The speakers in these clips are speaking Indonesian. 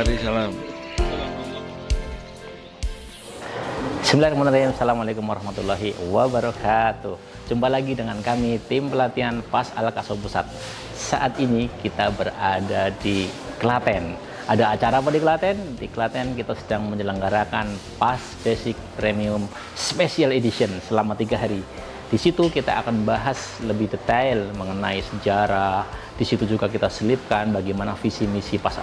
Mari salam. Bismillahirrahmanirrahim. Assalamualaikum warahmatullahi wabarakatuh. Jumpa lagi dengan kami tim pelatihan PAS Al-Kaso Pusat. Saat ini kita berada di Klaten. Ada acara apa di Klaten? Di Klaten kita sedang menyelenggarakan PAS Basic Premium Special Edition selama 3 hari. Di situ kita akan bahas lebih detail mengenai sejarah. Di situ juga kita selipkan bagaimana visi misi PAS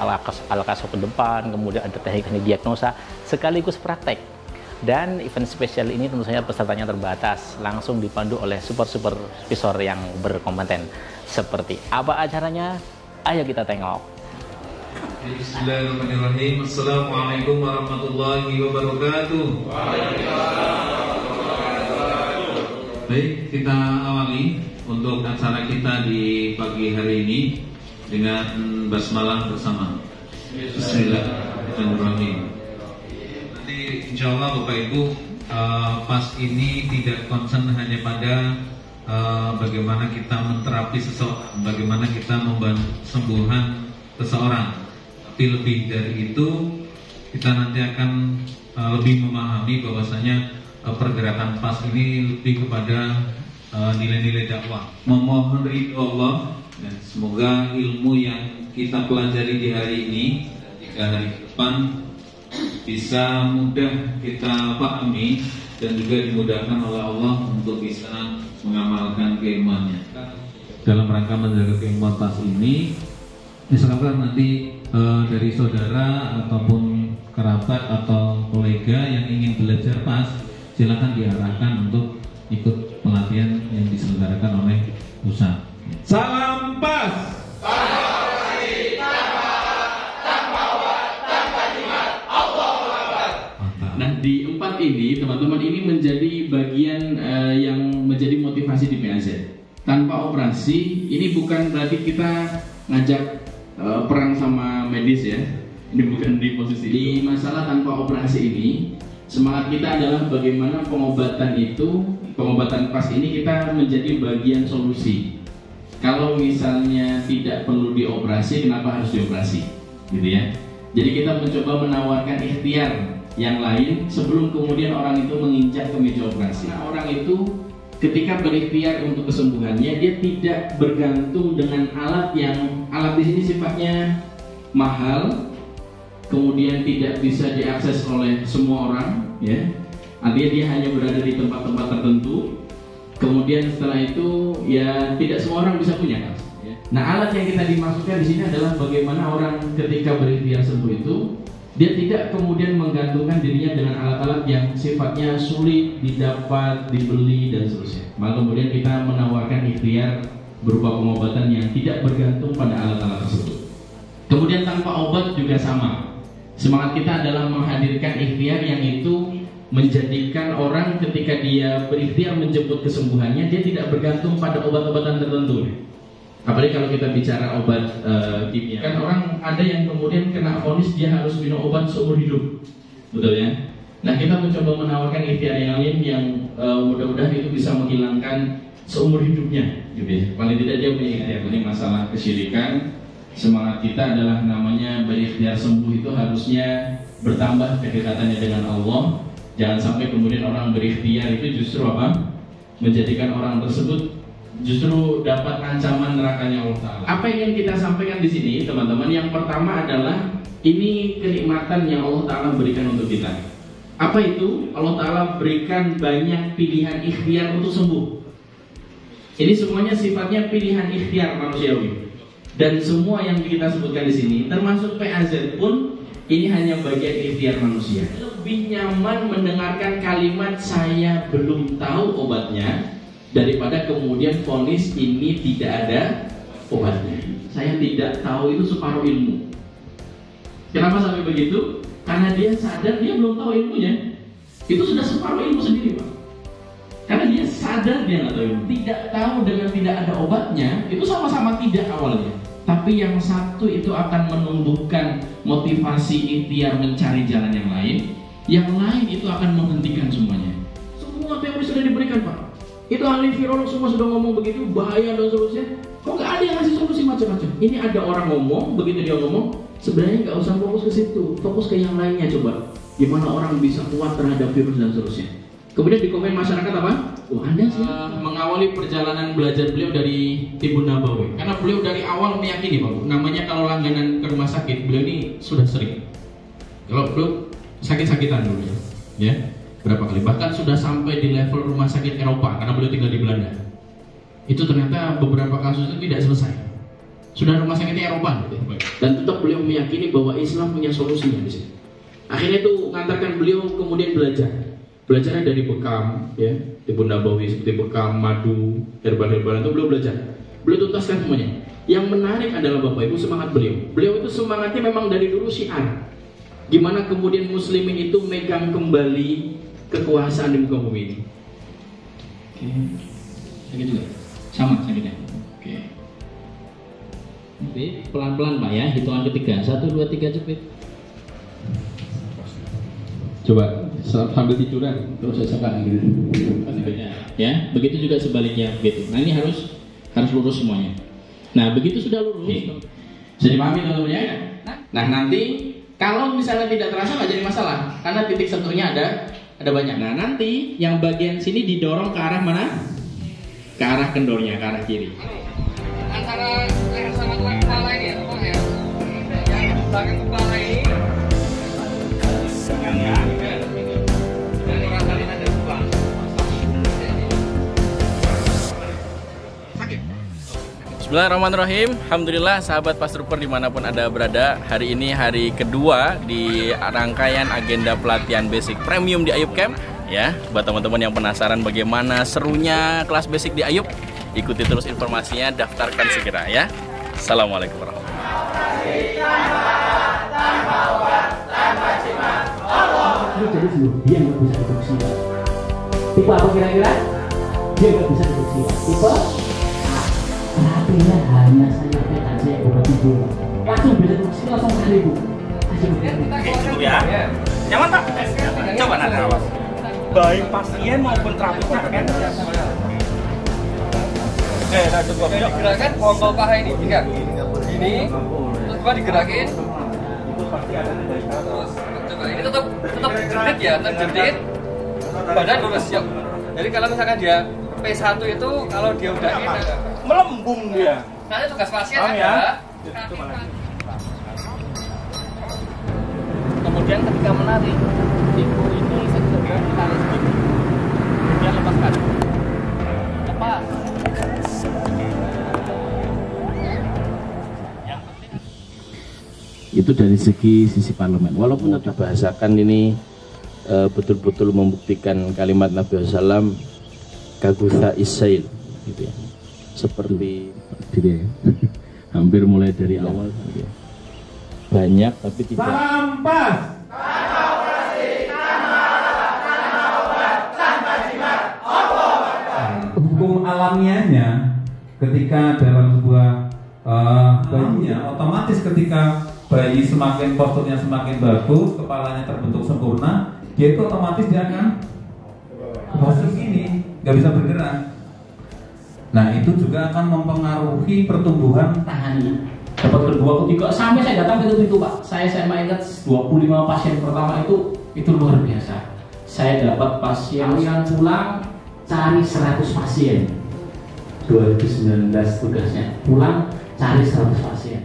Al-Kaso ke depan, kemudian ada teknik diagnosa sekaligus praktek. Dan event spesial ini tentu saja pesertanya terbatas, langsung dipandu oleh super-supervisor yang berkompeten. Seperti apa acaranya? Ayo kita tengok. Bismillahirrahmanirrahim. Assalamualaikum warahmatullahi wabarakatuh. Baik, kita awali untuk acara kita di pagi hari ini dengan basmalah bersama. Bismillahirrahmanirrahim. Insya Allah Bapak Ibu, PAS ini tidak concern hanya pada bagaimana kita menterapi seseorang, bagaimana kita membantu kesembuhan seseorang, tapi lebih dari itu kita nanti akan lebih memahami bahwasanya pergerakan PAS ini lebih kepada nilai-nilai dakwah. Memohon ridho Allah dan semoga ilmu yang kita pelajari di hari ini dan 3 hari ke depan bisa mudah kita pahami dan juga dimudahkan oleh Allah untuk bisa mengamalkan keilmuannya. Dalam rangka menjaga keilmuan PAS ini, misalkan nanti dari saudara ataupun kerabat atau kolega yang ingin belajar PAS, silakan diarahkan untuk ikut pelatihan yang diselenggarakan oleh pusat. Salam PAS. Nah, di 4 ini, teman-teman, ini menjadi bagian yang menjadi motivasi di PAZ. Tanpa operasi, ini bukan berarti kita ngajak perang sama medis ya. Ini bukan di posisi di masalah tanpa operasi ini. Semangat kita adalah bagaimana pengobatan PAS ini kita menjadi bagian solusi. Kalau misalnya tidak perlu dioperasi, kenapa harus dioperasi? Gitu ya. Jadi kita mencoba menawarkan ikhtiar yang lain sebelum kemudian orang itu menginjak ke meja operasi. Nah, orang itu ketika berikhtiar untuk kesembuhannya, dia tidak bergantung dengan alat di sini sifatnya mahal, kemudian tidak bisa diakses oleh semua orang, ya. Artinya dia hanya berada di tempat-tempat tertentu. Kemudian setelah itu ya tidak semua orang bisa punya. Nah, alat yang kita dimaksudkan di sini adalah bagaimana orang ketika berikhtiar sembuh itu dia tidak kemudian menggantungkan dirinya dengan alat-alat yang sifatnya sulit didapat, dibeli, dan seterusnya. Maka kemudian kita menawarkan ikhtiar berupa pengobatan yang tidak bergantung pada alat-alat tersebut. Kemudian tanpa obat juga sama. Semangat kita adalah menghadirkan ikhtiar yang itu menjadikan orang ketika dia berikhtiar menjemput kesembuhannya, dia tidak bergantung pada obat-obatan tertentu. Apalagi kalau kita bicara obat kimia, kan orang ada yang kemudian kena vonis dia harus minum obat seumur hidup, betul ya? Nah, kita mencoba menawarkan ikhtiar yang lain yang mudah-mudahan itu bisa menghilangkan seumur hidupnya, gitu ya. Paling tidak dia punya ikhtiar. Ini masalah kesyirikan. Semangat kita adalah namanya berikhtiar sembuh itu harusnya bertambah kedekatannya dengan Allah. Jangan sampai kemudian orang berikhtiar itu justru apa? Menjadikan orang tersebut justru dapat ancaman nerakanya Allah Ta'ala. Apa yang ingin kita sampaikan di sini, teman-teman? Yang pertama adalah ini kenikmatan yang Allah Ta'ala berikan untuk kita. Apa itu? Allah Ta'ala berikan banyak pilihan ikhtiar untuk sembuh. Ini semuanya sifatnya pilihan ikhtiar manusiawi. Dan semua yang kita sebutkan di sini, termasuk PAZ pun, ini hanya bagian ikhtiar manusia. Lebih nyaman mendengarkan kalimat saya belum tahu obatnya daripada kemudian vonis ini tidak ada obatnya. Saya tidak tahu itu separuh ilmu. Kenapa sampai begitu? Karena dia sadar dia belum tahu ilmunya. Itu sudah separuh ilmu sendiri, Pak. Karena dia sadar dia nggak tahu ilmu. Tidak tahu dengan tidak ada obatnya, itu sama-sama tidak awalnya. Tapi yang satu itu akan menumbuhkan motivasi ikhtiar mencari jalan yang lain. Yang lain itu akan menghentikan semuanya. Semua teori sudah diberikan, Pak. Itu ahli virolog semua sudah ngomong begitu, bahaya dan seterusnya. Kok nggak ada yang ngasih solusi macam-macam? Ini ada orang ngomong, begitu dia ngomong, sebenarnya nggak usah fokus ke situ, fokus ke yang lainnya coba. Gimana orang bisa kuat terhadap virus dan seterusnya. Kemudian di komen masyarakat apa? Oh, Anda sih mengawali perjalanan belajar beliau dari Tibbun Nabawi. Karena beliau dari awal meyakini, Pak, namanya kalau langganan ke rumah sakit, beliau ini sudah sering. Kalau beliau sakit-sakitan dulu ya. Berapa kali, bahkan sudah sampai di level rumah sakit Eropa karena beliau tinggal di Belanda. Itu ternyata beberapa kasus itu tidak selesai, sudah rumah sakitnya Eropa gitu. Dan tetap beliau meyakini bahwa Islam punya solusinya di sini. Akhirnya itu mengantarkan beliau kemudian belajarnya dari bekam ya, Tibbun Nabawi seperti bekam, madu, herbal-herbal itu beliau belajar, beliau tuntaskan semuanya. Yang menarik adalah Bapak Ibu semangat beliau itu semangatnya memang dari dulu syiar. Gimana kemudian muslimin itu megang kembali kekuasaan di muka bumi ini. Oke. Sakit juga? Sama sakitnya. Oke. Pelan-pelan Pak ya, hitungan ketiga. 1, 2, 3 cepet. Coba sambil tiduran terus sesakan gitu. Ya, begitu juga sebaliknya begitu. Nah, ini harus lurus semuanya. Nah, begitu sudah lurus. Bisa dipahami teman-teman ya? Nah, nanti kalau misalnya tidak terasa nggak jadi masalah, karena titik sentuhnya ada banyak. Nah, nanti yang bagian sini didorong ke arah mana? Ke arah kendornya, ke arah kiri. Antara leher sama kepala ini ya, Pak ya. Yang belakang kepala ini dan ngerasain ada beban. Sakit. Bismillahirrahmanirrahim. Alhamdulillah sahabat Pas Trooper dimanapun Anda berada. Hari ini hari kedua di rangkaian agenda pelatihan basic premium di Ayub Camp. Ya, buat teman-teman yang penasaran bagaimana serunya kelas basic di Ayub, ikuti terus informasinya, daftarkan segera ya. Assalamualaikum warahmatullahi wabarakatuh. Dia nggak bisa diproduksi. Tipe apa kira-kira? Dia nggak bisa diproduksi. Tipe terapinya hanya saya saja obat tidur. Langsung bisa diproduksi langsung kali Bu. Cukup ya. Nyaman Pak? Coba nanti awas. Baik pasien maupun terapisnya kan. Nah cukup. Digerakkan pongkol paha ini, tiga. Ini, terus coba digerakin. Terus coba ini tetap jepit ya, terjepit. Badan lurus siap. Jadi kalau misalkan dia P1 itu kalau dia udah ini Melembung dia. nanti tugas pasien Paham ada. ya? Kemudian ketika menarik, ibu ini segera ditarik sedikit. Kemudian lepaskan. Lepas. Itu dari sisi parlemen. Walaupun dibahasakan ini betul-betul membuktikan kalimat Nabi SAW kagutha isail gitu ya. Seperti gitu ya. Hampir mulai dari awal gitu ya. Banyak tapi tidak. Sampas. Hukum alamiahnya ketika dalam sebuah bayinya otomatis ketika bayi semakin posturnya semakin bagus, kepalanya terbentuk sempurna, dia itu otomatis dia akan postur ini, nggak bisa bergerak. Nah itu juga akan mempengaruhi pertumbuhan Tangannya. Dapat kedua, ketiga, sampai saya datang ke itu Pak. Saya ingat 25 pasien pertama itu luar biasa. Saya dapat pasien yang pulang cari 100 pasien. 2019 tugasnya pulang cari 100 pasien.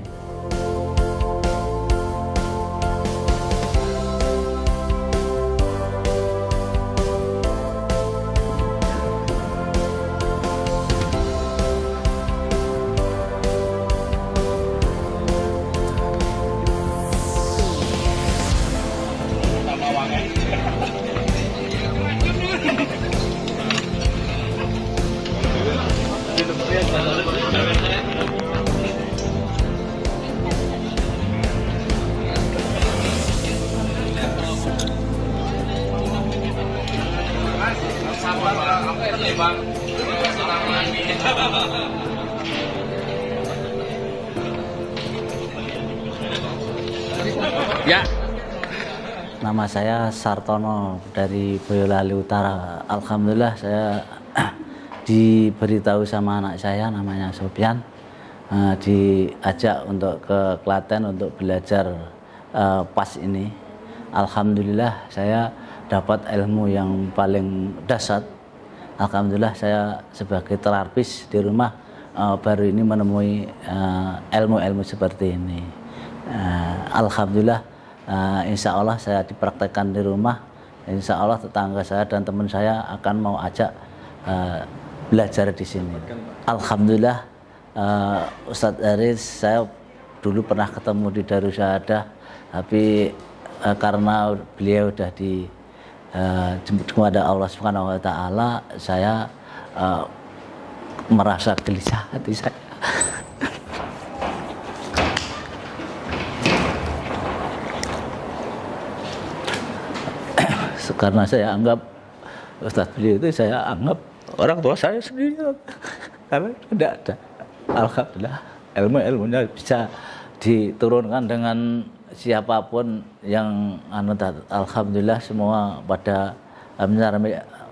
Ya. Nama saya Sartono dari Boyolali Utara. Alhamdulillah saya diberitahu sama anak saya namanya Sofyan, diajak untuk ke Klaten untuk belajar PAS ini. Alhamdulillah saya dapat ilmu yang paling dahsyat. Alhamdulillah saya sebagai terapis di rumah baru ini menemui ilmu-ilmu seperti ini. Alhamdulillah, insya Allah saya dipraktekkan di rumah. Insya Allah tetangga saya dan teman saya akan mau ajak belajar di sini. Alhamdulillah, Ustadz Aris saya dulu pernah ketemu di Darussahadah, tapi karena beliau sudah dijemput kepada Allah Subhanahu wa Ta'ala, saya merasa gelisah hati saya. Karena saya anggap Ustadz beliau itu saya anggap orang tua saya sendiri, karena tidak ada. Alhamdulillah ilmu-ilmunya bisa diturunkan dengan siapapun yang alhamdulillah semua pada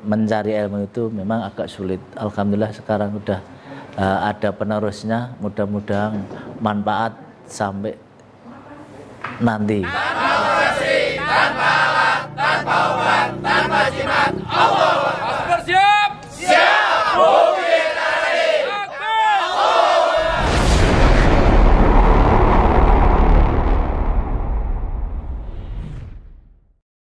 mencari ilmu itu memang agak sulit. Alhamdulillah sekarang sudah ada penerusnya, mudah-mudahan manfaat sampai nanti. Tanpa operasi, tanpa alat, tanpa obat, tanpa